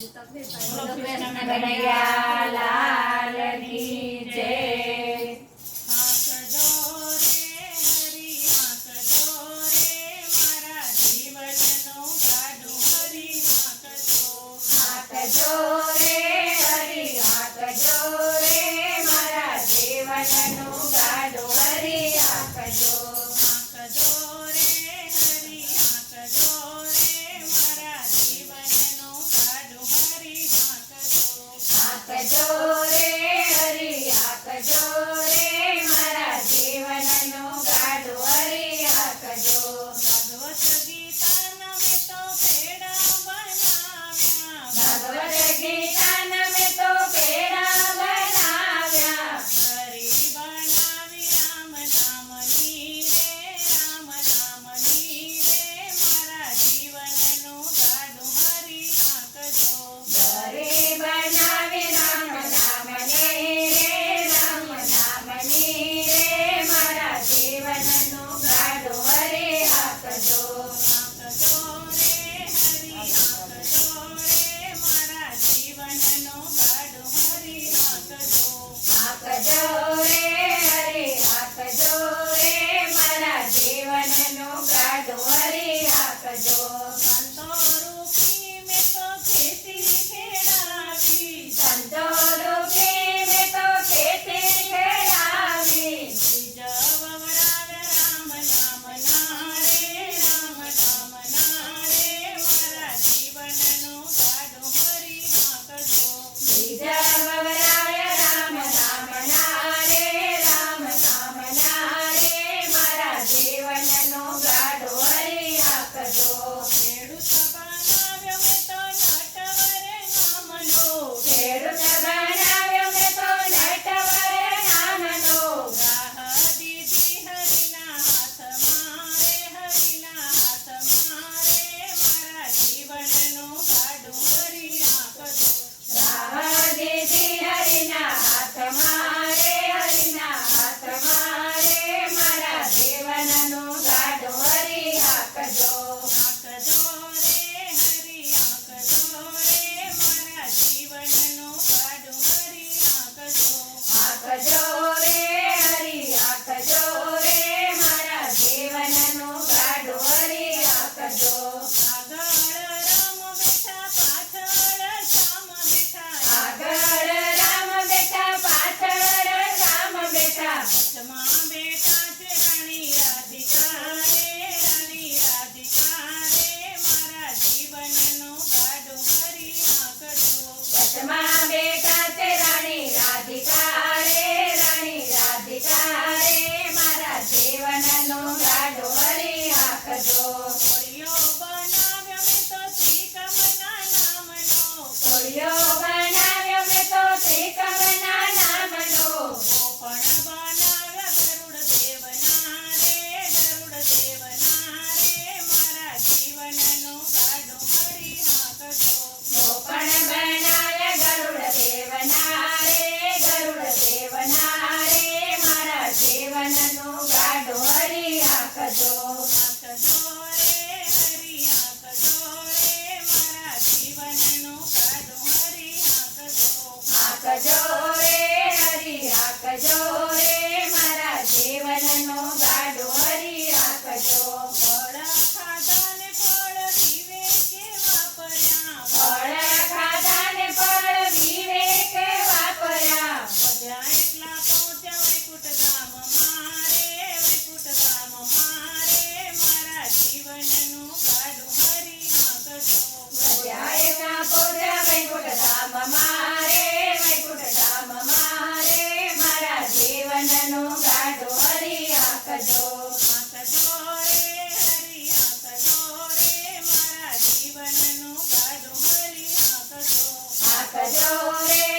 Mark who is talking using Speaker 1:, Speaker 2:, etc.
Speaker 1: બોલો કૃષ્ણ કનૈયા લાલ કી જય।
Speaker 2: આંકજો રે હરી આંકજો રે મારા જીવનનું ગાડું હરી આંકજો।
Speaker 1: આંકજો રે હરી આંકજો રે મારા જીવનનું ગાડું હરી આંકજો।
Speaker 2: આંકજો રે હરી આંકજો રે મારા જીવનનું ગાડું હરી આંકજો।
Speaker 1: આંકજો રે હરી આંકજો રે મારા જીવનનું ગાડું હરી આંકજો।
Speaker 2: ભગવત ગીતાના મેં તો પેડા બનાવ્યા।
Speaker 1: ભગવદ ગીતાના મેં તો પેડા બનાવ્યા।
Speaker 2: હરી બનાવી રામ નામની રે રામ નામની રે મારા જીવનનું ગાડું હરી આંકજો।
Speaker 1: ઘરે બનાવી રામ નામને રે રામ નામની રે મારા જીવનનું ગાડું હરી આંકજો।
Speaker 2: આંકજો રે હરી આંકજો રે મારા જીવનનું ગાડું હરી આંકજો।
Speaker 1: આંકજો રે હરી આંકજો રે મારા જીવનનું ગાડું હરી આંકજો।
Speaker 2: સંતો રૂપી મેં તો ખેતી ખેડાવી।
Speaker 1: સંતો રૂપી મેં તો ખેતી ખેડાવી।
Speaker 2: બીજ વવરાવે રામ નામના રે રામ નામના રે મારા જીવનનું ગાડું હરી આંકજો।
Speaker 1: બીજા વવરાય રામ નામના રે રામ નામના રે મારા જીવનનું ગાડું હરી આંકજો।
Speaker 2: ખેડૂત બનાવ્યો મેં તો નટવરે નામનો।
Speaker 1: ખેડૂત બનાવ્યો મેં તો નટવર નામનો।
Speaker 2: રાહ દીધી હરીના હાથમાં રે હરીના હાથમાં રે મારા જીવનનું ગાડું હરી આંકજો।
Speaker 1: રાહ દીધી હરિના હાથમાં રે હરિના હાથમાં રે મારા જીવનનું ગાડું હરી આંકજો।
Speaker 2: આંકજો રે હરી આંકજો રે મારા જીવનનું ગાડું હરી આંકજો।
Speaker 1: આંકજો રે હરી આંકજો રે મારા જીવનનું ગાડું હરી આંકજો।
Speaker 2: આગળ રામ બેઠા પાછળ શ્યામ
Speaker 1: આગળ રામ બેઠા પાછળ રામ
Speaker 2: બેઠા
Speaker 1: બેઠા।
Speaker 2: વચમાં બેઠા છે રાણી રાધિકા રે રાણી રાધિકા રે મારા જીવનનું ગાડું હરી આંકજો।
Speaker 1: વચમાં બેઠા છે રાણી રાધિકા રે રાણી રાધિકા રે મારા જીવનનું ગાડું હરી આંકજો।
Speaker 2: કોળિયો બનાવ્યો મેં તો શ્રીકમના નામનો।
Speaker 1: કોળિયો બનાવ્યો મેં તો શ્રીકમના નામનો।
Speaker 2: ગોપણ બનાવ્યા ગરુડ દેવના રે ગરુડ દેવના રે મારા જીવનનું ગાડું હરી આંકજો।
Speaker 1: ગોપણ બનાવ્યા ગરુડ દેવના રે ગરુડ દેવના રે મારા જીવનનું ગાડું હરી આંકજો।
Speaker 2: આંકજો રે હરી આંકજો રે મારા જીવનનું ગાડું હરી આંકજો।
Speaker 1: આંકજો રે હરી આંકજો રે મારા જીવનનું ગાડું હરી આંકજો।
Speaker 2: ફળ ખાધા ને ફળ વિવેકે વાપર્યા।
Speaker 1: ફળ ખાધા ને ફળ વિવેકે વાપર્યા।
Speaker 2: બધા એટલા પહોંચ્યા વૈકુંઠ ધામમાં રે વૈકુંઠ ધામમાં રે મારા જીવનનું ગાડું હરી આંકજો।
Speaker 1: વધ્યા એકા પોધ્યા વૈકુંઠ ધામમાં રે વૈકુંઠ ધામમાં રે મારા જીવનનું ગાડું હરી આંકજો।
Speaker 2: આંકજો રે હરી આંકજો રે મારા જીવનનું ગાડું હરી આંકજો।
Speaker 1: આંકજો રે